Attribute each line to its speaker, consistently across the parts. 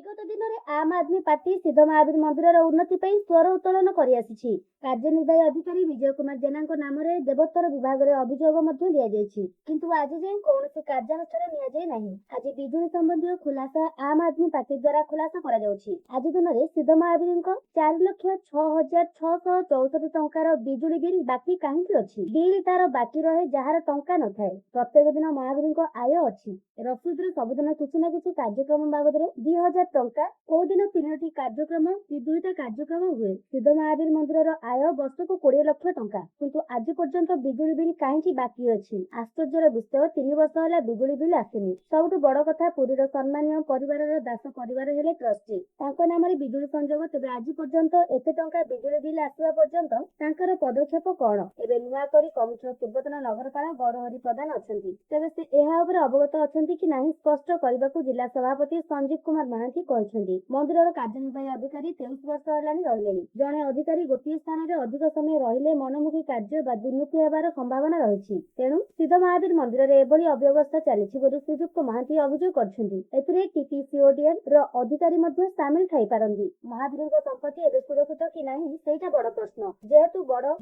Speaker 1: ବିଗତ ଦିନରେ ଆମ୍ ଆଦମୀ ପାର୍ଟି ସିଦ୍ଧ ମହାବୀର ମନ୍ଦିରର ଉନ୍ନତି ପାଇଁ ସ୍ୱର ଉତ୍ତୋଳନ କରିଆସିଛି। କାର୍ଯ୍ୟନିର୍ବାହୀ ଅଧିକାରୀ ବିଜୟ କୁମାର ଜେନାଙ୍କ ନାମରେ ଦେବୋତ୍ତର ବିଭାଗରେ ଅଭିଯୋଗ ମଧ୍ୟ ଦିଆଯାଇଛି, କିନ୍ତୁ ଆଜି ଯାଏଁ କୌଣସି କାର୍ଯ୍ୟାନୁଷ୍ଠାନ ନିଆଯାଇ ନାହିଁ। ଆଜି ବିଜୁଳି ସମ୍ବନ୍ଧୀୟ ଖୁଲାସା ଆମ୍ ଆଦମୀ ପାର୍ଟି ଦ୍ୱାରା ଖୁଲାସା କରାଯାଉଛି। ଆଜି ଦିନରେ ସିଦ୍ଧ ମହାବୀରଙ୍କ 4,06,664 ଟଙ୍କାର ବିଜୁଳି ବିଲ୍ ବାକି କାହିଁକି ଅଛି? ବିଲ୍ ତାର ବାକି ରହେ ଯାହାର ଟଙ୍କା ନଥାଏ। ପ୍ରତ୍ୟେକ ଦିନ ମହାବୀରଙ୍କ ଆୟ ଅଛି। ରସିଦରେ ସବୁଦିନ କିଛି ନା କିଛି କାର୍ଯ୍ୟକ୍ରମ ବାବଦରେ 2,000 ଟଙ୍କା, କୋଉ ଦିନ 3ଟି କାର୍ଯ୍ୟକ୍ରମ କି 2ଟା କାର୍ଯ୍ୟକ୍ରମ ହୁଏ। ସିଦ୍ଧ ମହାବୀର ମନ୍ଦିରର ଆୟ ବର୍ଷକୁ 20 ଲକ୍ଷ ଟଙ୍କା, କିନ୍ତୁ ଆଜି ପର୍ଯ୍ୟନ୍ତ ବିଜୁଳି ବିଲ୍ କାହିଁକି ବାକି ଅଛି? ଆଶ୍ଚର୍ଯ୍ୟର ବିଷୟ, 3 ବର୍ଷ ହେଲା ବିଜୁଳି ବିଲ୍ ଆସିନି। ସବୁଠୁ ବଡ କଥା, ପୁରୀର ସମ୍ମାନୀୟ ପରିବାରର ଦାସ ପରିବାର ହେଲେ ଟ୍ରଷ୍ଟି। ତାଙ୍କ ନାମରେ ବିଜୁଳି ସଂଯୋଗ, ତେବେ ଆଜି ପର୍ଯ୍ୟନ୍ତ ଏତେ ଟଙ୍କା ବିଜୁଳି ବିଲ୍ ଆସିବା ପର୍ଯ୍ୟନ୍ତ ତାଙ୍କର ପଦକ୍ଷେପ କଣ? ଏବେ ନୂଆ କରି କମିଟିର ପୂର୍ବତନ ନଗରପାଳ ଗୌରହରି ପ୍ରଧାନ ଅଛନ୍ତି, ତେବେ ସେ ଏହା ଉପରେ ଅବଗତ ଅଛନ୍ତି କି ନାହିଁ ସ୍ପଷ୍ଟ କରିବାକୁ ଜିଲ୍ଲା ସଭାପତି ସଞ୍ଜୀବ କୁମାର ମହାନ୍ତି କହିଛନ୍ତି। ମନ୍ଦିରର କାର୍ଯ୍ୟନିର୍ବାହୀ ଅଧିକାରୀ 23 ବର୍ଷ ହେଲାଣି ରହିଲେଣି। ଜଣେ ଅଧିକାରୀ ଗୋଟିଏ ସ୍ଥାନରେ ଅଧିକ ସମୟ ରହିଲେ ମନମୁଖୀ କାର୍ଯ୍ୟ ବା ଦୁର୍ନୀତି ହେବାର ସମ୍ଭାବନା ରହିଛି। ତେଣୁ ସିଦ୍ଧ ମହାବୀର ମନ୍ଦିରରେ ଏଭଳି ଅବ୍ୟବସ୍ଥା ଚାଲିଛି ବୋଲି ଶ୍ରୀଯୁକ୍ତ ମହାନ୍ତି ଅଭିଯୋଗ କରିଛନ୍ତି। ଏଥିରେ TTCODL ର ଅଧିକାରୀ ମଧ୍ୟ ସାମିଲ ଥାଇପାରନ୍ତି। ମହାବୀରଙ୍କ ସମ୍ପତ୍ତି ଏବେ ସୁରକ୍ଷିତ କି ନାହିଁ ସେଇଟା ବଡ ପ୍ରଶ୍ନ।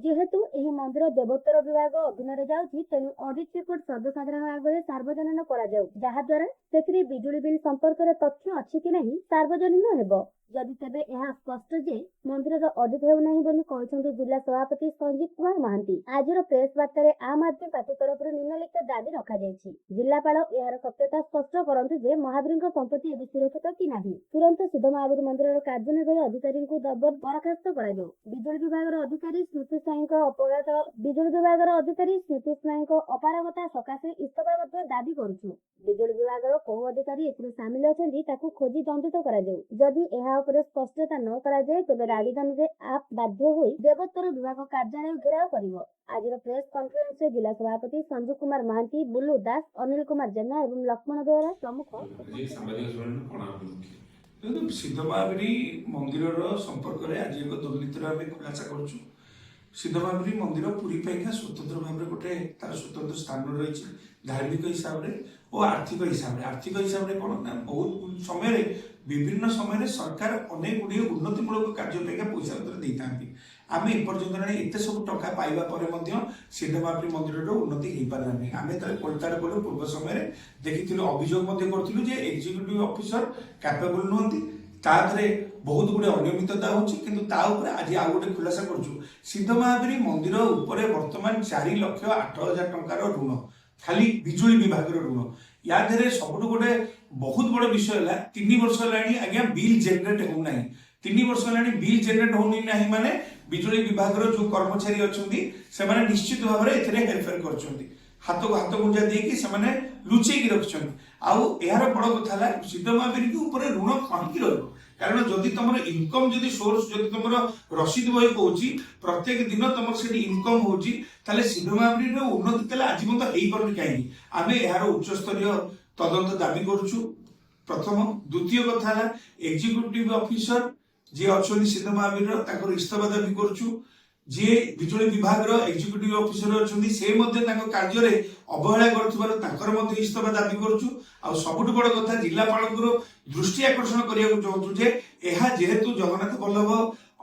Speaker 1: ଯେହେତୁ ଏହି ମନ୍ଦିର ଦେବୋତ୍ତର ବିଭାଗ ଅଧୀନରେ ଯାଉଛି, ତେଣୁ ଅଡିଟ୍ ରିପୋର୍ଟ ସର୍ବସାଧାରଣ ଆଗରେ ସାର୍ବଜନୀନ କରାଯାଉ, ଯାହାଦ୍ୱାରା ସେଥିରେ ବିଜୁଳି ବିଲ୍ ସମ୍ପର୍କରେ ତଥ୍ୟ ଅଛି କି ନାହିଁ ସାର୍ବଜନୀନ ହେବ। ଯଦି ତେବେ ଏହା ସ୍ପଷ୍ଟ ଯେ ମନ୍ଦିରର ଅଡିଟ୍ ହେଉନାହିଁ ବୋଲି କହିଛନ୍ତି ଜିଲ୍ଲା ସଭାପତି ସଞ୍ଜୀବ କୁମାର ମହାନ୍ତି। ଆଜିର ପ୍ରେସ୍ ବାର୍ତ୍ତାରେ ଆମ୍ ଆଦମୀ ପାର୍ଟି ତରଫରୁ ନିମ୍ନଲିଖିତ ଦାବି ରଖାଯାଇଛି। ଜିଲ୍ଲାପାଳ ଏହାର ସତ୍ୟତା ସ୍ପଷ୍ଟ କରନ୍ତୁ ଯେ ମହାବୀରଙ୍କ ସମ୍ପତ୍ତି ଏବେ ସୁରକ୍ଷିତ କି ନାହିଁ। ତୁରନ୍ତ ସିଦ୍ଧ ମହାବୀର ମନ୍ଦିରର କାର୍ଯ୍ୟନିର୍ବାହୀ ଅଧିକାରୀଙ୍କୁ ବରଖାସ୍ତ କରାଯାଉ। ବିଜୁଳି ବିଭାଗର ଅଧିକାରୀ ସ୍ମୃତି ସ୍ନାଇଙ୍କ ଅପାରଗତା ସକାଶେ ଇସ୍ତଫା ମଧ୍ୟ ଦାବି କରୁଛୁ। ବିଜୁଳି ବିଭାଗର କୋଉ ଅଧିକାରୀ ଏଥିରେ ସାମିଲ ଅଛନ୍ତି ତାକୁ ଖୋଜି ଦଣ୍ଡିତ କରାଯାଉ। ଯଦି ଏହା ଉପରେ ସ୍ପଷ୍ଟତା ନ କରାଯାଏ, ତେବେ ରାଜଧାନୀରେ ଆପ୍ ବାଧ୍ୟ ହୋଇ ଦେବୋତ୍ତର ବିଭାଗ କାର୍ଯ୍ୟାଳୟ ଘେରାଉ କରିବ। ଆଜିର ପ୍ରେସ୍ କନଫରେନ୍ସରେ ଜିଲ୍ଲା ସଭାପତି ସଞ୍ଜୀବ କୁମାର ମହାନ୍ତି, ବୁଲୁ ଦାସ, ଅନିଲ କୁମାର ଜେନା ଏବଂ ଲକ୍ଷ୍ମଣ ବେହେରା ପ୍ରମୁଖ
Speaker 2: ସିଦ୍ଧ ମହାବୀର ମନ୍ଦିରର ସମ୍ପର୍କରେ ଆଜି ଏକ ଦୁର୍ନୀତିର ଆମେ ଖୁଲାସା କରୁଛୁ। ସିଦ୍ଧ ମହାବୀର ମନ୍ଦିର ପୁରୀ ପାଇଁକା ସ୍ୱତନ୍ତ୍ର ଭାବରେ ଗୋଟେ ତାର ସ୍ୱତନ୍ତ୍ର ସ୍ଥାନ ରହିଛି, ଧାର୍ମିକ ହିସାବରେ ଓ ଆର୍ଥିକ ହିସାବରେ। ଆର୍ଥିକ ହିସାବରେ କଣ ନା, ବହୁତ ସମୟରେ ବିଭିନ୍ନ ସମୟରେ ସରକାର ଅନେକ ଗୁଡ଼ିଏ ଉନ୍ନତିମୂଳକ କାର୍ଯ୍ୟ ପାଇଁକା ପଇସା ପତ୍ର ଦେଇଥାନ୍ତି। ଆମେ ଏପର୍ଯ୍ୟନ୍ତ ଏତେ ସବୁ ଟଙ୍କା ପାଇବା ପରେ ମଧ୍ୟ ସିଦ୍ଧ ମହାବୀର ମନ୍ଦିରର ଉନ୍ନତି ହେଇପାରିଲା ନାହିଁ। ଆମେ ତାର କୋଲତାର କଲୁ, ପୂର୍ବ ସମୟରେ ଦେଖିଥିଲୁ, ଅଭିଯୋଗ ମଧ୍ୟ କରିଥିଲୁ ଯେ ଏକ୍ଜିକ୍ୟୁଟିଭ ଅଫିସର କ୍ୟାପେବୁଲ ନୁହନ୍ତି, ତା ଦେହରେ ବହୁତ ଗୁଡେ ଅନିୟମିତତା ହଉଛି। କିନ୍ତୁ ତା ଉପରେ ଆଜି ଆଉ ଗୋଟେ ଖୁଲାସା କରୁଛୁ। ସିଦ୍ଧ ମହାବୀର ମନ୍ଦିର ଉପରେ ବର୍ତ୍ତମାନ 4,08,000 ଟଙ୍କାର ଋଣ, ଖାଲି ବିଜୁଳି ବିଭାଗର ଋଣ। ୟା ଦେହରେ ସବୁଠୁ ଗୋଟେ ବହୁତ ବଡ ବିଷୟ ହେଲା, 3 ବର୍ଷ ହେଲାଣି ଆଜ୍ଞା ବିଲ୍ ଜେନେରେଟ ହେଉନାହିଁ। 3 ବର୍ଷ ହେଲାଣି ବିଲ୍ ଜେନେରେଟ ହଉନି ନାହିଁ ମାନେ ବିଜୁଳି ବିଭାଗର ଯୋଉ କର୍ମଚାରୀ ଅଛନ୍ତି ସେମାନେ ନିଶ୍ଚିତ ଭାବରେ ଏଥିରେ ହେରଫେର କରୁଛନ୍ତି। ହାତକୁ ହାତ ଗୁଞ୍ଜା ଦେଇକି ସେମାନେ ଲୁଚେଇକି ରଖିଛନ୍ତି। ଆଉ ଏହାର ବଡ କଥା ହେଲା, ସିଦ୍ଧ ମହାବୀର ଉପରେ ଋଣ କାହିଁକି ରହିବ? କାରଣ ଯଦି ତମର ଇନକମ ଯଦି ସୋର୍ସ, ଯଦି ତମର ରସିଦ ବହି କହୁଛି ପ୍ରତ୍ୟେକ ଦିନ ତମର ସେଠି ଇନକମ ହଉଛି, ତାହେଲେ ସିଦ୍ଧ ମହାବୀରର ଉନ୍ନତି ତାହେଲେ ଆଜି ପର୍ଯ୍ୟନ୍ତ ହେଇପାରୁନି କାହିଁକି? ଆମେ ଏହାର ଉଚ୍ଚସ୍ତରୀୟ ତଦନ୍ତ ଦାବି କରୁଛୁ, ପ୍ରଥମ। ଦ୍ୱିତୀୟ କଥା ହେଲା, ଏକ୍ଜିକ୍ୟୁଟିଭ ଅଫିସର ଯିଏ ଅଛନ୍ତି ସିଦ୍ଧ ମହାବୀର, ତାଙ୍କର ଇସ୍ତଫା ଦାବି କରୁଛୁ। ଯିଏ ବିଜୁଳି ବିଭାଗର ଏକ୍ଜିକ୍ୟୁଟିଭ ଅଫିସର ଅଛନ୍ତି ସେ ମଧ୍ୟ ତାଙ୍କ କାର୍ଯ୍ୟରେ ଅବହେଳା କରୁଥିବାରୁ ତାଙ୍କର ମଧ୍ୟ ଇସ୍ତଫା ଦାବି କରୁଛୁ। ଆଉ ସବୁଠୁ ବଡ କଥା, ଜିଲ୍ଲାପାଳଙ୍କର ଦୃଷ୍ଟି ଆକର୍ଷଣ କରିବାକୁ ଚାହୁଁଛୁ ଯେ ଏହା ଯେହେତୁ ଜଗନ୍ନାଥ ବଲ୍ଲଭ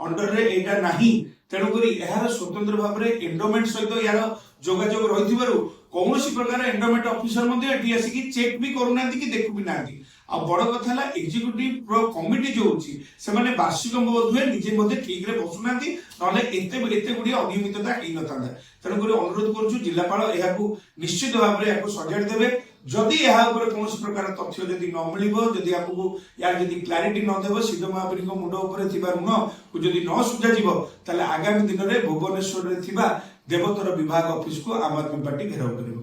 Speaker 2: ଅଣ୍ଡରରେ ଏଇଟା ନାହିଁ, ତେଣୁକରି ଏହାର ସ୍ୱତନ୍ତ୍ର ଭାବରେ ଏଣ୍ଡୋମେଣ୍ଟ ସହିତ ଏହାର ଯୋଗାଯୋଗ ରହିଥିବାରୁ କୌଣସି ପ୍ରକାର ଏଣ୍ଡୋମେଣ୍ଟ ଅଫିସର ମଧ୍ୟ ଏଠି ଆସିକି ଚେକ୍ ବି କରୁନାହାନ୍ତି କି ଦେଖୁ ବି ନାହାନ୍ତି। ଆଉ ବଡ କଥା ହେଲା, ଏକ୍ଜିକ୍ୟୁଟିଭ କମିଟି ଯୋଉ ଅଛି ସେମାନେ ବାର୍ଷିକ ବୋଧହୁଏ ନିଜେ ମଧ୍ୟ ଠିକରେ ବସୁନାହାନ୍ତି, ନହେଲେ ଏତେ ଗୁଡ଼ିଏ ଅନିୟମିତତା ହେଇନଥାନ୍ତା। ତେଣୁକରି ଅନୁରୋଧ କରୁଛୁ, ଜିଲ୍ଲାପାଳ ଏହାକୁ ନିଶ୍ଚିତ ଭାବରେ ଏହାକୁ ସଜାଡି ଦେବେ। ଯଦି ଏହା ଉପରେ କୌଣସି ପ୍ରକାର ତଥ୍ୟ ଯଦି ନ ମିଳିବ, ଯଦି ଆମକୁ ୟାର ଯଦି କ୍ଲାରିଟି ନ ଦେବ, ସିଦ୍ଧ ମହାବୀରଙ୍କ ମୁଣ୍ଡ ଉପରେ ଥିବା ଋଣକୁ ଯଦି ନ ସୁଝାଯିବ, ତାହେଲେ ଆଗାମୀ ଦିନରେ ଭୁବନେଶ୍ୱରରେ ଥିବା ଦେବୋତ୍ତର ବିଭାଗ ଅଫିସକୁ ଆମ୍ ଆଦମୀ ପାର୍ଟି ଘେରାଉ କରିବ।